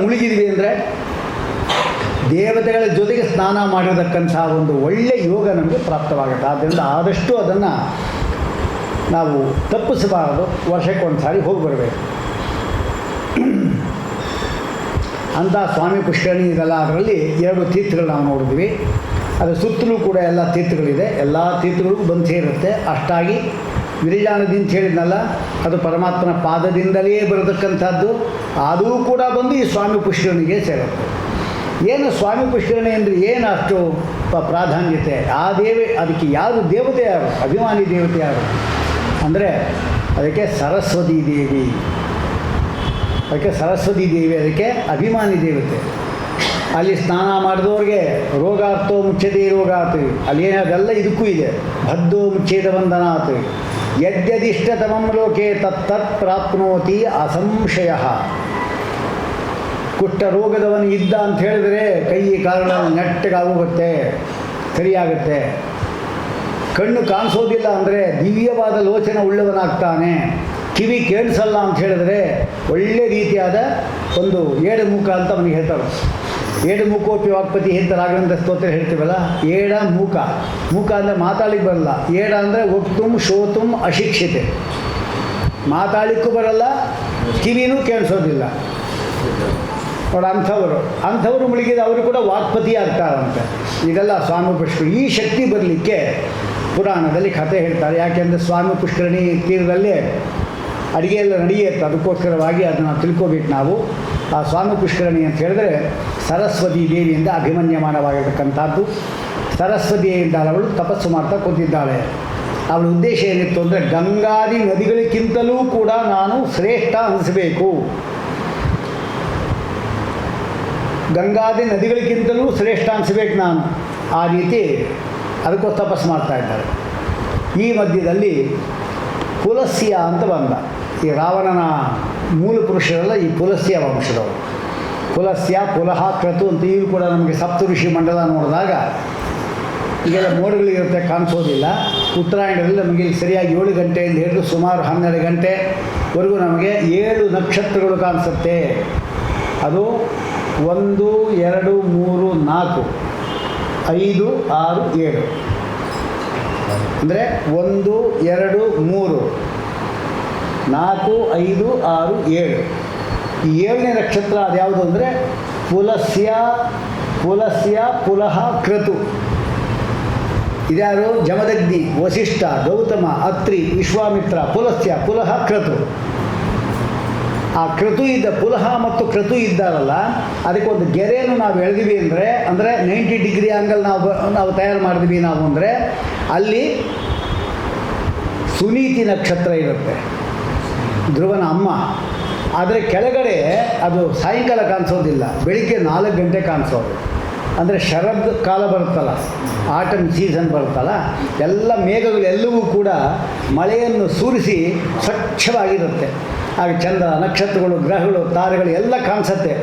ಮುಳುಗಿದ್ವಿ ಅಂದರೆ ದೇವತೆಗಳ ಜೊತೆಗೆ ಸ್ನಾನ ಮಾಡಿರತಕ್ಕಂಥ ಒಂದು ಒಳ್ಳೆಯ ಯೋಗ ನಮಗೆ ಪ್ರಾಪ್ತವಾಗುತ್ತೆ. ಆದ್ದರಿಂದ ಆದಷ್ಟು ಅದನ್ನು ನಾವು ತಪ್ಪಿಸಬಾರದು. ವರ್ಷಕ್ಕೊಂದು ಸಾರಿ ಹೋಗಿ ಬರಬೇಕು. ಅಂಥ ಸ್ವಾಮಿ ಪುಷ್ಕರಣಿ ಇದೆಲ್ಲ. ಅದರಲ್ಲಿ 2 ತೀರ್ಥಗಳು ನಾವು ನೋಡಿದ್ವಿ. ಅದರ ಸುತ್ತಲೂ ಕೂಡ ಎಲ್ಲ ತೀರ್ಥಗಳಿದೆ. ಎಲ್ಲ ತೀರ್ಥಗಳಿಗೂ ಬಂದು ಸೇರುತ್ತೆ. ಅಷ್ಟಾಗಿ ವಿರಜಾ ನದಿ ಅಂತ ಹೇಳಿದ್ನಲ್ಲ, ಅದು ಪರಮಾತ್ಮನ ಪಾದದಿಂದಲೇ ಬರತಕ್ಕಂಥದ್ದು. ಅದೂ ಕೂಡ ಬಂದು ಈ ಸ್ವಾಮಿ ಪುಷ್ಕರಣಿಗೆ ಸೇರುತ್ತೆ. ಏನು ಸ್ವಾಮಿ ಪುಷ್ಕರಣಿ ಅಂದರೆ ಏನು ಅಷ್ಟು ಪ್ರಾಧಾನ್ಯತೆ? ಆ ಅದಕ್ಕೆ ಯಾರು ದೇವತೆ, ಯಾರು ಅಭಿಮಾನಿ ದೇವತೆ ಯಾರು ಅಂದರೆ ಅದಕ್ಕೆ ಸರಸ್ವತೀ ದೇವಿ. ಅದಕ್ಕೆ ಅಭಿಮಾನಿ ದೇವತೆ. ಅಲ್ಲಿ ಸ್ನಾನ ಮಾಡಿದವ್ರಿಗೆ ರೋಗಾರ್ಥೋ ಮುಚ್ಚದೇ ರೋಗಾತು, ಅಲ್ಲಿ ಅದೆಲ್ಲ ಇದಕ್ಕೂ ಇದೆ. ಭದ್ದೋ ಮುಚ್ಚೇದ ವಂದನಾತು, ಯದ್ಯದಿಷ್ಟತಮಂ ಲೋಕೆ ತತ್ತತ್ ಪ್ರಾಪ್ನೋತಿ ಅಸಂಶಯ. ಕುಷ್ಠರೋಗದವನು ಇದ್ದ ಅಂತ ಹೇಳಿದರೆ ಕೈ ಕಾಲುಗಳಲ್ಲಿ ನೆಟ್ಟಗಾಗೋಗುತ್ತೆ, ಸರಿಯಾಗುತ್ತೆ. ಕಣ್ಣು ಕಾಣಿಸೋದಿಲ್ಲ ಅಂದರೆ ದಿವ್ಯವಾದ ಲೋಚನ ಉಳ್ಳವನಾಗ್ತಾನೆ. ಕಿವಿ ಕೇಳಿಸಲ್ಲ ಅಂತ ಹೇಳಿದ್ರೆ ಒಳ್ಳೆ ರೀತಿಯಾದ ಒಂದು ಏಡು ಮೂಕ ಅಂತ ಅವನಿಗೆ ಹೇಳ್ತಾರೆ. ಏಡು ಮೂಕೋಪಿ ವಾಕ್ಪತಿ ಅಂತ ರಾಘವೇಂದ್ರ ಸ್ತೋತ್ರ ಹೇಳ್ತೀವಲ್ಲ, ಏಡ ಮೂಕ. ಮೂಕ ಅಂದರೆ ಮಾತಾಡಲಿಕ್ಕೆ ಬರಲ್ಲ. ಏಡ ಅಂದರೆ ವಕ್ತುಂ ಶೋತುಂ ಅಶಿಕ್ಷಿತೆ, ಮಾತಾಡಲಿಕ್ಕೂ ಬರಲ್ಲ, ಕಿವಿನೂ ಕೇಳಿಸೋದಿಲ್ಲ. ನೋಡಿ, ಅಂಥವರು ಮುಳುಗಿದ ಅವರು ಕೂಡ ವಾಕ್ಪತಿ ಆಗ್ತಾರಂತೆ. ಇದೆಲ್ಲ ಸ್ವಾಮಿ ಪುಷ್ಕರಣಿ. ಈ ಶಕ್ತಿ ಬರಲಿಕ್ಕೆ ಪುರಾಣದಲ್ಲಿ ಕಥೆ ಹೇಳ್ತಾರೆ. ಯಾಕೆಂದರೆ ಸ್ವಾಮಿ ಪುಷ್ಕರಣಿ ತೀರದಲ್ಲಿ ಅಡುಗೆ ಎಲ್ಲ ನಡೆಯುತ್ತೆ. ಅದಕ್ಕೋಸ್ಕರವಾಗಿ ಅದನ್ನು ತಿಳ್ಕೋಬೇಕು ನಾವು. ಆ ಸ್ವಾಮಿ ಪುಷ್ಕರಣಿ ಅಂತ ಹೇಳಿದ್ರೆ ಸರಸ್ವತಿ ದೇವಿಯಿಂದ ಅಭಿಮನ್ಯಮಾನವಾಗಿರ್ತಕ್ಕಂಥದ್ದು. ಸರಸ್ವತಿಯಿಂದ ಅವಳು ತಪಸ್ಸು ಮಾಡ್ತಾ ಕೂತಿದ್ದಾಳೆ. ಅವಳ ಉದ್ದೇಶ ಏನಿತ್ತು ಅಂದರೆ ಗಂಗಾದಿ ನದಿಗಳಿಗಿಂತಲೂ ಕೂಡ ನಾನು ಶ್ರೇಷ್ಠ ಅನಿಸಬೇಕು, ಗಂಗಾದಿ ನದಿಗಳಿಗಿಂತಲೂ ಶ್ರೇಷ್ಠ ಅನಿಸ್ಬೇಕು ನಾನು. ಆ ರೀತಿ ಅದಕ್ಕೋಸ್ಕರ ತಪಸ್ಸು ಮಾಡ್ತಾ ಇದ್ದಾರೆ. ಈ ಮಧ್ಯದಲ್ಲಿ ಪುಲಸ್ಯ ಅಂತ ಬಂದ. ಈ ರಾವಣನ ಮೂಲ ಪುರುಷರೆಲ್ಲ ಈ ಪುಲಸ್ಯ ವಂಶದವರು. ಪುಲಸ್ಯ, ಪುಲಹ, ಕ್ರತು ಅಂತ ಇವು ಕೂಡ ನಮಗೆ ಸಪ್ತಋಷಿ ಮಂಡಲ ನೋಡಿದಾಗ ಈಗೆಲ್ಲ ಮೋಡಗಳಿರುತ್ತೆ, ಕಾಣಿಸೋದಿಲ್ಲ. ಉತ್ತರಾಯಣದಲ್ಲಿ ನಮಗೆ ಸರಿಯಾಗಿ 7 ಗಂಟೆಯಿಂದ ಹಿಡಿದು ಸುಮಾರು 12 ಗಂಟೆವರೆಗೂ ನಮಗೆ 7 ನಕ್ಷತ್ರಗಳು ಕಾಣಿಸುತ್ತೆ. ಅದು 1, 2, 3, 4, 5, 6, 7 ಅಂದರೆ 1, 2, 3, 4, 5, 6, 7. ಈ 7ನೇ ನಕ್ಷತ್ರ ಅದ್ಯಾವುದು ಅಂದರೆ ಪುಲಸ್ಯ, ಪುಲಹ, ಕ್ರತು. ಇದ್ಯಾರು? ಜಮದಗ್ನಿ, ವಸಿಷ್ಠ, ಗೌತಮ, ಅತ್ರಿ, ವಿಶ್ವಾಮಿತ್ರ. ಪುಲಸ್ಯ, ಪುಲಹ, ಕ್ರತು. ಆ ಕ್ರತು ಪುಲಹ ಮತ್ತು ಕ್ರತು ಇದ್ದಾರಲ್ಲ, ಅದಕ್ಕೊಂದು ಗೆರೆಯನ್ನು ನಾವು ಎಳೆದಿವಿ ಅಂದರೆ 90 ಡಿಗ್ರಿ ಆಂಗಲ್ ನಾವು ತಯಾರು ಮಾಡಿದ್ವಿ ನಾವು ಅಂದರೆ ಅಲ್ಲಿ ಸುನೀತಿ ನಕ್ಷತ್ರ ಇರುತ್ತೆ, ಧ್ರುವನ ಅಮ್ಮ. ಆದರೆ ಕೆಳಗಡೆ ಅದು ಸಾಯಂಕಾಲ ಕಾಣಿಸೋದಿಲ್ಲ, ಬೆಳಿಗ್ಗೆ 4 ಗಂಟೆ ಕಾಣಿಸೋದು. ಅಂದರೆ ಶರದ್ ಕಾಲ ಬರುತ್ತಲ್ಲ, ಆಟಮ್ ಸೀಸನ್ ಬರುತ್ತಲ್ಲ, ಎಲ್ಲ ಮೇಘಗಳು ಎಲ್ಲವೂ ಕೂಡ ಮಳೆಯನ್ನು ಸುರಿಸಿ ಸ್ವಚ್ಛವಾಗಿರುತ್ತೆ. ಆಗ ಚಂದ್ರ, ನಕ್ಷತ್ರಗಳು, ಗ್ರಹಗಳು, ತಾರೆಗಳು ಎಲ್ಲ ಕಾಣಿಸುತ್ತೆ.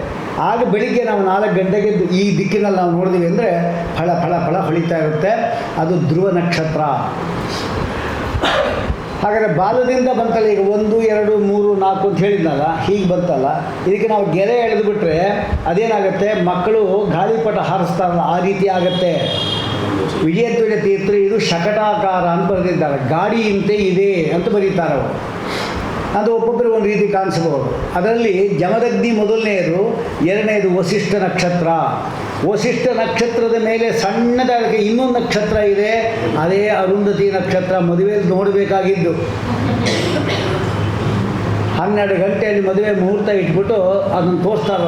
ಆಗ ಬೆಳಿಗ್ಗೆ ನಾವು 4 ಗಂಟೆಗೆ ಈ ದಿಕ್ಕಿನಲ್ಲಿ ನಾವು ನೋಡಿದ್ವಿ ಅಂದರೆ ಫಳ ಫಳ ಫಳ ಹೊಳಿತಾ ಇರುತ್ತೆ. ಅದು ಧ್ರುವ ನಕ್ಷತ್ರ. ಹಾಗಾದರೆ ಬಾಲದಿಂದ ಬಂತಲ್ಲ, ಈಗ 1, 2, 3, 4 ಅಂತ ಹೇಳಿದ್ನಲ್ಲ, ಹೀಗೆ ಬಂತಲ್ಲ. ಇದಕ್ಕೆ ನಾವು ಗೆರೆ ಎಳೆದುಬಿಟ್ರೆ ಅದೇನಾಗುತ್ತೆ, ಮಕ್ಕಳು ಗಾಳಿಪಟ ಹಾರಿಸ್ತಾರಲ್ಲ ಆ ರೀತಿ ಆಗುತ್ತೆ. ವಿಜಯಧ್ವಜ ತೀರ್ಥರು ಇದು ಶಕಟಾಕಾರ ಅಂತ ಬರೆದಿದ್ದಾರೆ. ಗಾಡಿಯಂತೆ ಇದೆ ಅಂತ ಬರೀತಾರೆ ಅವರು. ಅದು ಒಬ್ಬೊಬ್ಬರು ಒಂದು ರೀತಿ ಕಾಣಿಸಬಹುದು. ಅದರಲ್ಲಿ ಜಮದಗ್ನಿ ಮೊದಲನೆಯದು, 2ನೇದು ವಸಿಷ್ಠ ನಕ್ಷತ್ರ. ವಸಿಷ್ಠ ನಕ್ಷತ್ರದ ಮೇಲೆ ಸಣ್ಣದಾಗಿ ಇನ್ನೊಂದು ನಕ್ಷತ್ರ ಇದೆ, ಅದೇ ಅರುಂಧತಿ ನಕ್ಷತ್ರ. ಮದುವೆಯಲ್ಲಿ ನೋಡಬೇಕಾಗಿದ್ದು 12 ಗಂಟೆಯಲ್ಲಿ ಮದುವೆ ಮುಹೂರ್ತ ಇಟ್ಬಿಟ್ಟು ಅದನ್ನು ತೋರಿಸ್ತಾರೆ.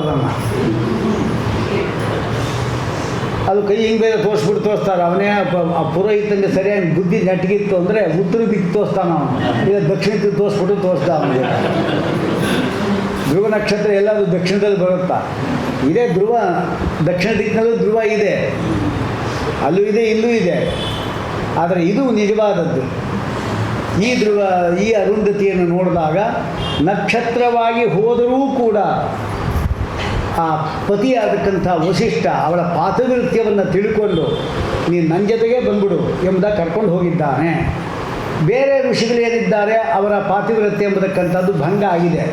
ಅದು ಕೈ ಹಿಂಗೆ ಬೇರೆ ತೋರಿಸ್ತಾರೆ. ಅವನೇ ಪುರೋಹಿತನಿಗೆ ಸರಿಯಾಗಿ ಬುದ್ಧಿ ನೆಟ್ಟಗಿತ್ತು ಅಂದರೆ ಉತ್ತರ ದಿಕ್ಕು ತೋರಿಸ್ತಾನ ಅವನು, ಇಲ್ಲ ದಕ್ಷಿಣ ದಿಕ್ಕು ತೋರಿಸ್ತಾ ಅವನಿಗೆ. ಧ್ರುವ ನಕ್ಷತ್ರ ಎಲ್ಲದು ದಕ್ಷಿಣದಲ್ಲಿ ಬರುತ್ತಾ? ಇದೇ ಧ್ರುವ, ದಕ್ಷಿಣ ದಿಕ್ಕಿನಲ್ಲೂ ಧ್ರುವ ಇದೆ, ಅಲ್ಲೂ ಇದೆ, ಇಲ್ಲೂ ಇದೆ. ಆದರೆ ಇದು ನಿಜವಾದದ್ದು. ಈ ಧ್ರುವ, ಈ ಅರುಂಧತಿಯನ್ನು ನೋಡಿದಾಗ ನಕ್ಷತ್ರವಾಗಿ ಹೋದರೂ ಕೂಡ ಆ ಪತಿಯಾದಕ್ಕಂಥ ವಸಿಷ್ಠ ಅವಳ ಪಾತಿವ್ರತ್ಯವನ್ನು ತಿಳ್ಕೊಂಡು ನೀನು ನನ್ನ ಜೊತೆಗೆ ಬಂದ್ಬಿಡು ಎಂಬುದಾಗಿ ಕರ್ಕೊಂಡು ಹೋಗಿದ್ದಾನೆ. ಬೇರೆ ಋಷಿಗಳೇನಿದ್ದಾರೆ ಅವರ ಪಾತಿವ್ರತ್ಯ ಎಂಬತಕ್ಕಂಥದ್ದು ಭಂಗ ಆಗಿದೆ.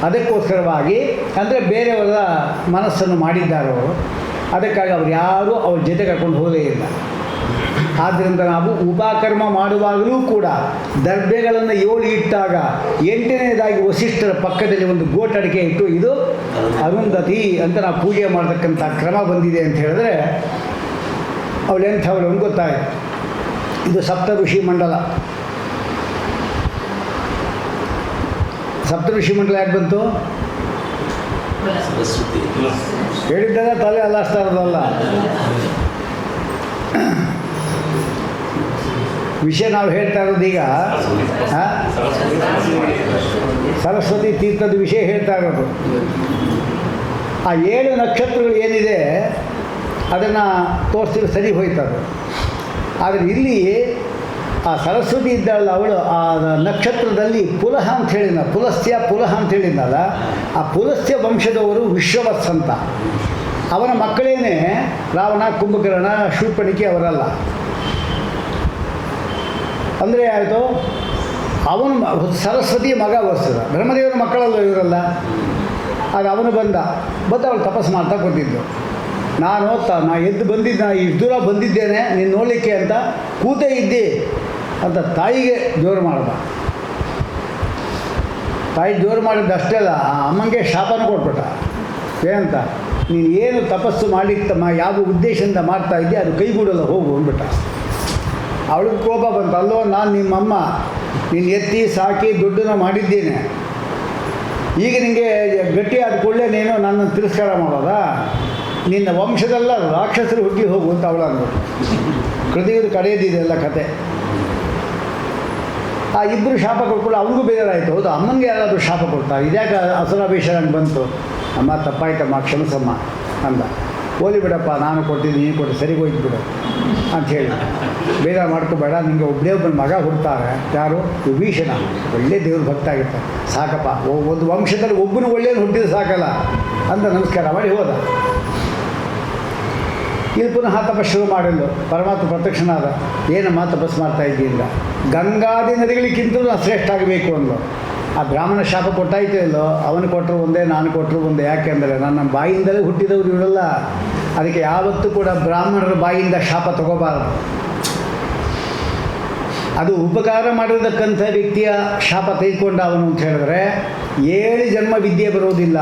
ಅದಕ್ಕೋಸ್ಕರವಾಗಿ ಅಂದರೆ ಬೇರೆಯವರ ಮನಸ್ಸನ್ನು ಮಾಡಿದ್ದಾರೋ ಅದಕ್ಕಾಗಿ ಅವ್ರು ಯಾರೂ ಅವ್ರ ಜೊತೆ ಕರ್ಕೊಂಡು ಹೋಗಲೇ ಇಲ್ಲ. ಆದ್ದರಿಂದ ನಾವು ಉಪಕರ್ಮ ಮಾಡುವಾಗಲೂ ಕೂಡ ದರ್ಬೆಗಳನ್ನು 7 ಇಟ್ಟಾಗ 8ನೇದಾಗಿ ವಸಿಷ್ಠರ ಪಕ್ಕದಲ್ಲಿ ಒಂದು ಗೋಟಡಿಕೆ ಇಟ್ಟು ಇದು ಅರುಂಧತಿ ಅಂತ ನಾವು ಪೂಜೆ ಮಾಡತಕ್ಕಂಥ ಕ್ರಮ ಬಂದಿದೆ ಅಂತ ಹೇಳಿದ್ರೆ ಅವಳೆಂಥವಳು ಅಂತ ಗೊತ್ತಾಯಿತು. ಇದು ಸಪ್ತಋಷಿ ಮಂಡಲ. ಸಪ್ತಋಷಿ ಮಂಡಲ ಯಾಕೆ ಬಂತು ಹೇಳಿದ್ದಲ್ಲ, ತಲೆ ಅಲ್ಲಾಡ್ತಾ ಇರೋದಲ್ಲ. ವಿಷಯ ನಾವು ಹೇಳ್ತಾ ಇರೋದೀಗ ಸರಸ್ವತಿ ತೀರ್ಥದ ವಿಷಯ ಹೇಳ್ತಾ ಇರೋದು. ಆ 7 ನಕ್ಷತ್ರಗಳು ಏನಿದೆ ಅದನ್ನು ತೋರಿಸಿದ್ರೆ ಸರಿ ಹೋಯ್ತದು. ಆದರೆ ಇಲ್ಲಿ ಆ ಸರಸ್ವತಿ ಇದ್ದಾಳಲ್ಲ ಅವಳು ಆ ನಕ್ಷತ್ರದಲ್ಲಿ ಪುಲಹ ಅಂತ ಹೇಳಿದ, ಪುಲಹ ಅಂತ ಹೇಳಿದ್ನಲ್ಲ, ಆ ಪುಲಸ್ತ್ಯ ವಂಶದವರು ವಿಶ್ವವತ್ಸ ಅಂತ. ಅವನ ಮಕ್ಕಳೇನೆ ರಾವಣ, ಕುಂಭಕರ್ಣ, ಶೂರ್ಪಣಿಕೆ ಅವರಲ್ಲ. ಅಂದರೆ ಆಯಿತು ಅವನು ಸರಸ್ವತಿ ಮಗ ವತ್ಸದ, ಬ್ರಹ್ಮದೇವರ ಮಕ್ಕಳಲ್ಲ ಇವರಲ್ಲ. ಆಗ ಅವನು ಬಂದ ಅವಳು ತಪಸ್ಸು ಮಾಡ್ತಾ ಕೂತಿದ್ದು. ನಾನು ಎದ್ದು ಬಂದಿದ್ದೆ, ಇಷ್ಟು ದೂರ ಬಂದಿದ್ದೇನೆ ನೀನು ನೋಡಲಿಕ್ಕೆ ಅಂತ ಕೂತೇ ಇದ್ದಿ ಅಂತ ತಾಯಿಗೆ ಜೋರು ಮಾಡ್ದ. ತಾಯಿ ಜೋರು ಮಾಡಿದ್ದು ಅಷ್ಟೇ ಅಲ್ಲ, ಆ ಅಮ್ಮಂಗೆ ಶಾಪನ ಕೊಟ್ಬಿಟ್ಟ. ಏನಂತ, ನೀನು ಏನು ತಪಸ್ಸು ಮಾಡಿತ್ತಮ್ಮ, ಯಾವ ಉದ್ದೇಶದಿಂದ ಮಾಡ್ತಾ ಇದ್ದೆ ಅದು ಕೈಗೂಡಲ್ಲ, ಹೋಗು ಅಂದ್ಬಿಟ್ಟ. ಅವಳಿಗೆ ಕೋಪ ಬಂತು. ಅಲ್ಲೋ ನಾನು ನಿಮ್ಮಮ್ಮ, ನೀನು ಎತ್ತಿ ಸಾಕಿ ದುಡ್ಡನ್ನು ಮಾಡಿದ್ದೇನೆ, ಈಗ ನಿನಗೆ ಗಟ್ಟಿ ಆದ ಕೂಡಲೇ ನೀನು ನನ್ನನ್ನು ತಿರಸ್ಕಾರ ಮಾಡೋದಾ? ನಿನ್ನ ವಂಶದಲ್ಲ ರಾಕ್ಷಸರು ಹುಟ್ಟಿ ಹೋಗು ಅಂತ ಅವಳು ಅಂದ್ಬಿಟ್ಟು. ಕೃತಿಯದು ಕಡೆಯದಿದೆಲ್ಲ ಕತೆ. ಆ ಇಬ್ಬರು ಶಾಪ ಕೊಟ್ಕೊಳ್ಳೋ ಅವನಿಗೂ ಬೇಜಾರಾಯಿತು. ಹೌದು, ಅಮ್ಮನಿಗೆ ಯಾರಾದರೂ ಶಾಪ ಕೊಡ್ತಾರೆ, ಇದ್ಯಾಕೆ ಅಸುರಾವೇಶ ನಂಗೆ ಬಂತು, ಅಮ್ಮ ತಪ್ಪಾಯ್ತಮ್ಮ ಕ್ಷಮಿಸಮ್ಮ ಅಂದ. ಹೋಲಿ ಬಿಡಪ್ಪ, ನಾನು ಕೊಟ್ಟಿದ್ದು ನೀನು ಕೊಟ್ಟು ಸರಿಗೆ ಹೋಯ್ತು ಬಿಡು ಅಂಥೇಳಿ, ಬೇಜಾರು ಮಾಡ್ಕೋಬೇಡ, ನಿಮಗೆ ಒಬ್ಬನೇ ಒಬ್ಬನ ಮಗ ಹುಡ್ತಾರೆ. ಯಾರು? ವಿಭೀಷಣ. ಒಳ್ಳೆ ದೇವ್ರ ಭಕ್ತ ಆಗಿರ್ತಾರೆ. ಸಾಕಪ್ಪ, ಒಂದು ವಂಶದಲ್ಲಿ ಒಬ್ಬನು ಒಳ್ಳೆಯದು ಹುಟ್ಟಿದ್ರೆ ಸಾಕಲ್ಲ ಅಂತ ನಮಸ್ಕಾರ ಮಾಡಿ ಹೋದ. ಇಲ್ಲಿ ಪುನಃ ತಪಸ್ಸು ಶುರು ಮಾಡಿಲ್ಲ. ಪರಮಾತ್ಮ ಪ್ರತ್ಯಕ್ಷನಾದ. ಏನಮ್ಮ ತಪಸ್ಸು ಮಾಡ್ತಾ ಇದ್ದೀಲ್ಲ? ಗಂಗಾದಿ ನದಿಗಳಿಗಿಂತಲೂ ಶ್ರೇಷ್ಠ ಆಗಬೇಕು ಅಂದು. ಆ ಬ್ರಾಹ್ಮಣ ಶಾಪ ಕೊಟ್ಟಾಯ್ತು ಇಲ್ಲೋ, ಅವನು ಕೊಟ್ಟರು ಒಂದೇ, ನಾನು ಕೊಟ್ಟರು ಒಂದೇ. ಯಾಕೆಂದರೆ ನನ್ನ ಬಾಯಿಂದಲೇ ಹುಟ್ಟಿದವರು ಇವರೆಲ್ಲ. ಅದಕ್ಕೆ ಯಾವತ್ತೂ ಕೂಡ ಬ್ರಾಹ್ಮಣರ ಬಾಯಿಂದ ಶಾಪ ತಗೋಬಾರದು. ಅದು ಉಪಕಾರ ಮಾಡಿರತಕ್ಕಂಥ ವ್ಯಕ್ತಿಯ ಶಾಪ ತೆಗೆದುಕೊಂಡ ಅವನು ಅಂತ ಹೇಳಿದ್ರೆ 7 ಜನ್ಮ ವಿದ್ಯೆ ಬರೋದಿಲ್ಲ.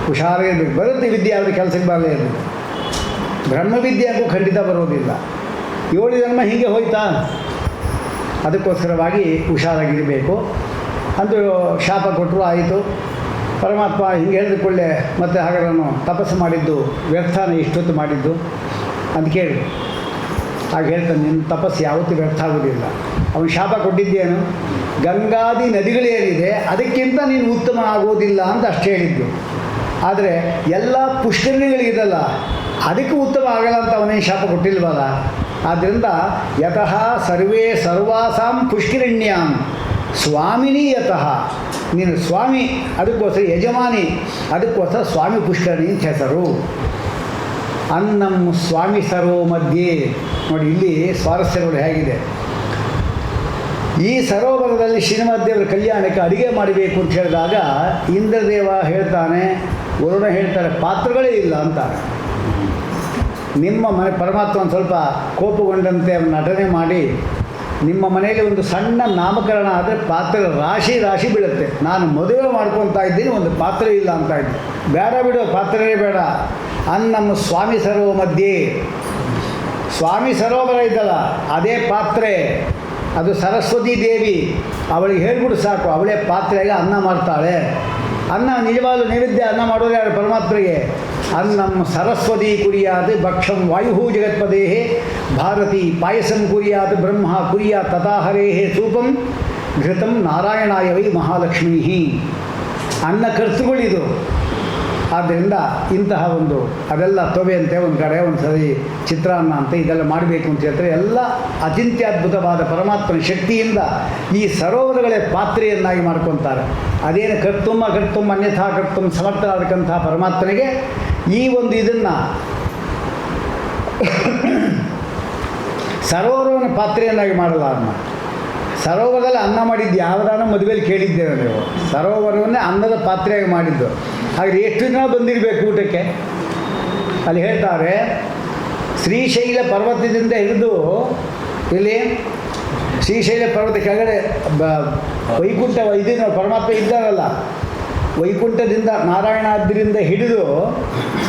ಹುಷಾರೇ ಇರಬೇಕು. ಬರುತ್ತೆ ವಿದ್ಯೆ, ಆದರೆ ಕೆಲಸಕ್ಕೆ ಬರಲೇ ಇರಬೇಕು. ಬ್ರಹ್ಮವಿದ್ಯೆಗೂ ಖಂಡಿತ ಬರೋದಿಲ್ಲ. 7 ಜನ್ಮ ಹೀಗೆ ಹೋಯ್ತಾ? ಅದಕ್ಕೋಸ್ಕರವಾಗಿ ಹುಷಾರಾಗಿರಬೇಕು. ಅಂತೂ ಶಾಪ ಕೊಟ್ಟರು, ಆಯಿತು. ಪರಮಾತ್ಮ ಹಿಂಗೆ ಹೇಳಿದುಕೊಳ್ಳೆ ಮತ್ತು ಹಾಗಾದ್ರೆ ನಾನು ತಪಸ್ಸು ಮಾಡಿದ್ದು ವ್ಯರ್ಥನ, ಇಷ್ಟೊತ್ತು ಮಾಡಿದ್ದು ಅಂತ ಕೇಳಿ. ಹಾಗೆ ಹೇಳ್ತಾನೆ, ನಿನ್ನ ತಪಸ್ಸು ಯಾವತ್ತೂ ವ್ಯರ್ಥ ಆಗೋದಿಲ್ಲ. ಅವನು ಶಾಪ ಕೊಟ್ಟಿದ್ದೇನು? ಗಂಗಾದಿ ನದಿಗಳೇನಿದೆ ಅದಕ್ಕಿಂತ ನೀನು ಉತ್ತಮ ಆಗೋದಿಲ್ಲ ಅಂತ ಅಷ್ಟೇ ಹೇಳಿದ್ದು. ಆದರೆ ಎಲ್ಲ ಪುಷ್ಕರಣಿಗಳಿದಲ್ಲ, ಅದಕ್ಕೆ ಉತ್ತಮ ಆಗಲ್ಲ ಅಂತ ಅವನೇನು ಶಾಪ ಕೊಟ್ಟಿಲ್ವಲ್ಲ. ಆದ್ದರಿಂದ ಯತಃ ಸರ್ವೇ ಸರ್ವಾಸಾಂ ಪುಷ್ಕರಿಣ್ಯಾಂ ಸ್ವಾಮಿನಿ ಯತಃ, ನೀನು ಸ್ವಾಮಿ, ಅದಕ್ಕೋಸ್ಕರ ಯಜಮಾನಿ, ಅದಕ್ಕೋಸ್ಕರ ಸ್ವಾಮಿ ಪುಷ್ಕರಣಿ ಅಂತ ಹೆಸರು. ಅನ್ನಂ ಸ್ವಾಮಿ ಸರೋ ಮಧ್ಯೆ. ನೋಡಿ ಇಲ್ಲಿ ಸ್ವಾರಸ್ಯಗಳು ಹೇಗಿದೆ. ಈ ಸರೋವರದಲ್ಲಿ ಶ್ರೀನಿವಾಸದೇವರ ಕಲ್ಯಾಣಕ್ಕೆ ಅಡುಗೆ ಮಾಡಬೇಕು ಅಂತ ಹೇಳಿದಾಗ ಇಂದ್ರದೇವ ಹೇಳ್ತಾನೆ, ವರುಣ ಹೇಳ್ತಾರೆ ಪಾತ್ರಗಳೇ ಇಲ್ಲ ಅಂತಾರೆ. ನಿಮ್ಮ ಮನೆ ಪರಮಾತ್ಮ ಒಂದು ಸ್ವಲ್ಪ ಕೋಪಗೊಂಡಂತೆ ನಟನೆ ಮಾಡಿ ನಿಮ್ಮ ಮನೆಯಲ್ಲಿ ಒಂದು ಸಣ್ಣ ನಾಮಕರಣ ಆದರೆ ಪಾತ್ರೆ ರಾಶಿ ರಾಶಿ ಬೀಳುತ್ತೆ. ನಾನು ಮದುವೆ ಮಾಡ್ಕೊತಾ ಇದ್ದೀನಿ, ಒಂದು ಪಾತ್ರೆ ಇಲ್ಲ ಅಂತ ಇದ್ದೀನಿ. ಬೇಡ ಬಿಡು, ಪಾತ್ರೆಯೇ ಬೇಡ. ನಮ್ಮ ಸ್ವಾಮಿ ಸರೋವರ ಮಧ್ಯೆ, ಸ್ವಾಮಿ ಸರೋವರ ಇದ್ದಲ್ಲ ಅದೇ ಪಾತ್ರೆ, ಅದು ಸರಸ್ವತಿ ದೇವಿ. ಅವಳಿಗೆ ಹೇಳ್ಬಿಡು ಸಾಕು, ಅವಳೇ ಪಾತ್ರೆಗೆ ಅನ್ನ ಮಾಡ್ತಾಳೆ. ಅನ್ನ ನಿಜವಾದ ನೈವೇದ್ಯ ಅನ್ನ ಮಾಡೋದು ಯಾರು? ಪರಮಾತ್ಮಗೆ. ಅನ್ನಂ ಸರಸ್ವತಿ ಕುರಿಯಾತ್ ಭಕ್ಷಂ ವಾಯು ಜಗತ್ಪದೇಹೇ ಭಾರತಿ ಪಾಯಸಂ ಕುರಿಯಾತ್ ಬ್ರಹ್ಮ ಕುರಿಯಾತ್ ತಥಾಹರೇಹೇ ಸೂಪಂ ಘೃತಂ ನಾರಾಯಣಾಯ ವೈ ಮಹಾಲಕ್ಷ್ಮೀ. ಅನ್ನ ಖರ್ಚುಗಳಿದು. ಆದ್ದರಿಂದ ಇಂತಹ ಒಂದು ಅದೆಲ್ಲ ತೊವೆಯಂತೆ ಒಂದು ಕಡೆ ಒಂದು ಸರಿ ಚಿತ್ರಾನ್ನ ಅಂತ ಇದೆಲ್ಲ ಮಾಡಬೇಕು ಅಂತ ಹೇಳ್ತಾರೆ. ಎಲ್ಲ ಅಚಿಂತ್ಯದ್ಭುತವಾದ ಪರಮಾತ್ಮನ ಶಕ್ತಿಯಿಂದ ಈ ಸರೋವರಗಳೇ ಪಾತ್ರೆಯನ್ನಾಗಿ ಮಾಡ್ಕೊತಾರೆ. ಅದೇನು ಕರ್ತುಮ್ಮ ಅನ್ಯಥಾ ಕರ್ತುಮ್ಮ ಸಮರ್ಥರಾದಕ್ಕಂಥ ಪರಮಾತ್ಮನಿಗೆ ಈ ಒಂದು ಇದನ್ನು ಸರೋವರವನ್ನು ಪಾತ್ರೆಯನ್ನಾಗಿ ಮಾಡಲ್ಲ. ಅದನ್ನ ಸರೋವರದಲ್ಲಿ ಅನ್ನ ಮಾಡಿದ್ದು ಯಾವುದಾನ ಮದುವೆಯಲ್ಲಿ ಕೇಳಿದ್ದೇವೆ ನೀವು. ಸರೋವರವನ್ನೇ ಅನ್ನದ ಪಾತ್ರೆಯಾಗಿ ಮಾಡಿದ್ದು. ಹಾಗೆ ಎಷ್ಟು ಜನ ಬಂದಿರಬೇಕು ಊಟಕ್ಕೆ? ಅಲ್ಲಿ ಹೇಳ್ತಾರೆ, ಶ್ರೀಶೈಲ ಪರ್ವತದಿಂದ ಹಿಡಿದು ಇಲ್ಲಿ ಶ್ರೀಶೈಲ ಪರ್ವತ ಕೆಳಗಡೆ ವೈಕುಂಠ ಇದನ್ನು ಪರಮಾತ್ಮ ಇದ್ದಾರಲ್ಲ, ವೈಕುಂಠದಿಂದ ನಾರಾಯಣಾದ್ರಿಂದ ಹಿಡಿದು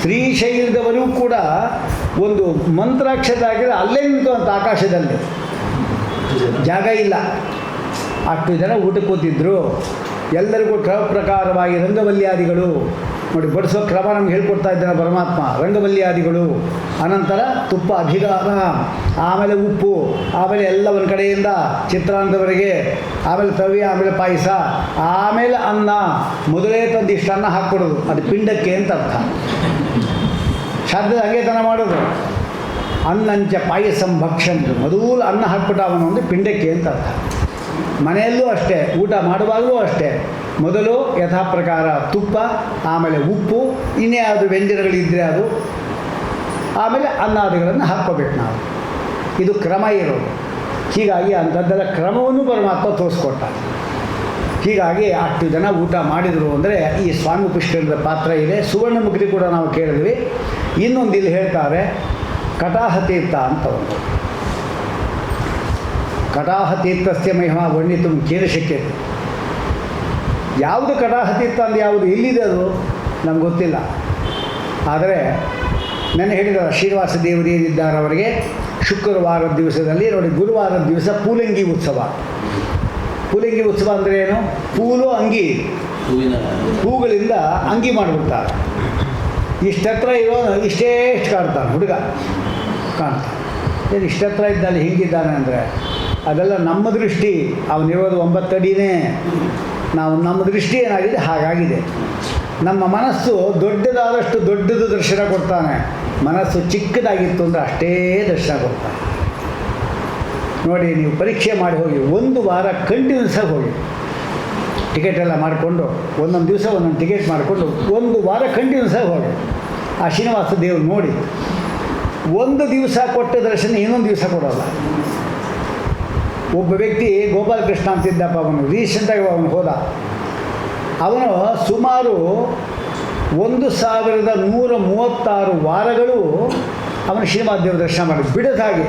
ಶ್ರೀಶೈಲದವರೆಗೂ ಕೂಡ ಒಂದು ಮಂತ್ರಾಕ್ಷರ ಆಗಿದೆ. ಅಲ್ಲೇ ನಿಂತು ಅಂತ ಆಕಾಶದಲ್ಲಿ ಜಾಗ ಇಲ್ಲ, ಅಷ್ಟು ಜನ ಊಟಕ್ಕೆ ಕೂತಿದ್ರು. ಎಲ್ಲರಿಗೂ ಕ್ರಮ ಪ್ರಕಾರವಾಗಿ ರಂಗವಲ್ಯಾದಿಗಳು ನೋಡಿ ಬಡಿಸೋ ಕ್ರಮ ನಮ್ಗೆ ಹೇಳ್ಕೊಡ್ತಾ ಇದ್ದಾನೆ ಪರಮಾತ್ಮ. ರಂಗವಲ್ಯಾದಿಗಳು, ಅನಂತರ ತುಪ್ಪ ಅಭಿಗಾಮ, ಆಮೇಲೆ ಉಪ್ಪು, ಆಮೇಲೆ ಎಲ್ಲ ಒಂದು ಕಡೆಯಿಂದ ಚಿತ್ರಾನ್ನದವರೆಗೆ, ಆಮೇಲೆ ತವ್ಯ, ಆಮೇಲೆ ಪಾಯಸ, ಆಮೇಲೆ ಅನ್ನ. ಮೊದಲೇ ತಂದಿಷ್ಟು ಅನ್ನ ಹಾಕ್ಕೊಡೋದು, ಅದು ಪಿಂಡಕ್ಕೆ ಅಂತ ಅರ್ಥ. ಶ್ರಾದ್ದದ ಹಂಗೆತನ ಮಾಡೋದು. ಅನ್ನಂಚ ಪಾಯಸಂ ಭಕ್ಷಂ, ಮೊದಲು ಅನ್ನ ಹಾಕ್ಬಿಟ್ಟ ಅವನು ಒಂದು ಪಿಂಡಕ್ಕೆ ಅಂತ ಅರ್ಥ. ಮನೆಯಲ್ಲೂ ಅಷ್ಟೇ, ಊಟ ಮಾಡುವಾಗಲೂ ಅಷ್ಟೇ, ಮೊದಲು ಯಥಾ ಪ್ರಕಾರ ತುಪ್ಪ, ಆಮೇಲೆ ಉಪ್ಪು, ಇನ್ನೇ ಯಾವುದು ವ್ಯಂಜನಗಳಿದ್ದರೆ ಅದು, ಆಮೇಲೆ ಅನ್ನಾದಿಗಳನ್ನು ಹಾಕ್ಕೋಬೇಕು ನಾವು. ಇದು ಕ್ರಮ ಇರೋದು. ಹೀಗಾಗಿ ಅಂಥದ್ದೆಲ್ಲ ಕ್ರಮವನ್ನು ಪರಮಾತ್ಮ ತೋರಿಸ್ಕೊಟ್ಟ. ಹೀಗಾಗಿ ಅಷ್ಟು ಜನ ಊಟ ಮಾಡಿದರು ಅಂದರೆ ಈ ಸ್ವಾಮಿ ಪುಷ್ಕರದ ಪಾತ್ರ ಇದೆ. ಸುವರ್ಣಮುಖಿ ಕೂಡ ನಾವು ಕೇಳಿದ್ವಿ. ಇನ್ನೊಂದು ಇಲ್ಲಿ ಹೇಳ್ತಾರೆ, ಕಟಾಹತೀರ್ಥ ಅಂತ ಒಂದು. ಕಟಾಹತೀರ್ಥಸ್ಯ ಮಹಿಮಾ ವರ್ಣಿತು ಕೇಳಿ ಶಕ್ಯತೆ. ಯಾವುದು ಕಟಾಹತೀರ್ಥ ಅಂದು ಯಾವುದು ಎಲ್ಲಿದೆ ಅದು ನಮ್ಗೆ ಗೊತ್ತಿಲ್ಲ. ಆದರೆ ನೆನ್ನೆ ಹೇಳಿದ ಶ್ರೀನಿವಾಸ ದೇವರು ಏನಿದ್ದಾರೆ ಅವರಿಗೆ ಶುಕ್ರವಾರದ ದಿವಸದಲ್ಲಿ ನೋಡಿ, ಗುರುವಾರದ ದಿವಸ ಪೂಲಂಗಿ ಉತ್ಸವ. ಪೂಲಂಗಿ ಉತ್ಸವ ಅಂದರೆ ಏನು? ಪೂಲು ಅಂಗಿ, ಹೂಗಳಿಂದ ಅಂಗಿ ಮಾಡಿಬಿಡ್ತಾರೆ. ಇಷ್ಟತ್ರ ಇರೋ ಇಷ್ಟೇ ಇಷ್ಟು ಕಾಣ್ತಾನೆ ಹುಡುಗ, ಕಾಣ್ತಾನೆ. ಏನು ಇಷ್ಟತ್ರ ಇದ್ದಲ್ಲಿ ಹಿಂಗಿದ್ದಾನೆ ಅಂದರೆ ಅದೆಲ್ಲ ನಮ್ಮ ದೃಷ್ಟಿ. ಅವನಿರೋದು 9 ಅಡಿನೇ. ನಮ್ಮ ದೃಷ್ಟಿ ಏನಾಗಿದೆ ಹಾಗಾಗಿದೆ. ನಮ್ಮ ಮನಸ್ಸು ದೊಡ್ಡದಾದಷ್ಟು ದೊಡ್ಡದು ದರ್ಶನ ಕೊಡ್ತಾನೆ. ಮನಸ್ಸು ಚಿಕ್ಕದಾಗಿತ್ತು ಅಂದರೆ ಅಷ್ಟೇ ದರ್ಶನ ಕೊಡ್ತಾನೆ. ನೋಡಿ, ನೀವು ಪರೀಕ್ಷೆ ಮಾಡಿ ಹೋಗಿ, 1 ವಾರ ಕಂಟಿನ್ಯೂಸ್ ಆಗಿ ಹೋಗಿ ಟಿಕೆಟ್ ಎಲ್ಲ ಮಾಡಿಕೊಂಡು, ಒಂದೊಂದು ದಿವಸ ಒಂದೊಂದು ಟಿಕೆಟ್ ಮಾಡಿಕೊಂಡು 1 ವಾರ ಕಂಟಿನ್ಯೂಸ್ ಆಗಿ ಹೋಗಿ ಆ ಶ್ರೀನಿವಾಸ ದೇವರು ನೋಡಿ. 1 ದಿವಸ ಕೊಟ್ಟ ದರ್ಶನ ಇನ್ನೊಂದು ದಿವಸ ಕೊಡೋಲ್ಲ. ಒಬ್ಬ ವ್ಯಕ್ತಿ ಗೋಪಾಲಕೃಷ್ಣ ಅಂತಿದ್ದಪ್ಪ, ಅವನು ರೀಸೆಂಟಾಗಿ ಅವನು ಹೋದ. ಅವನು ಸುಮಾರು 1136 ವಾರಗಳು ಅವನು ಶ್ರೀನಿವಾಸ ದೇವರ ದರ್ಶನ ಮಾಡಿ ಬಿಡದ ಹಾಗೆ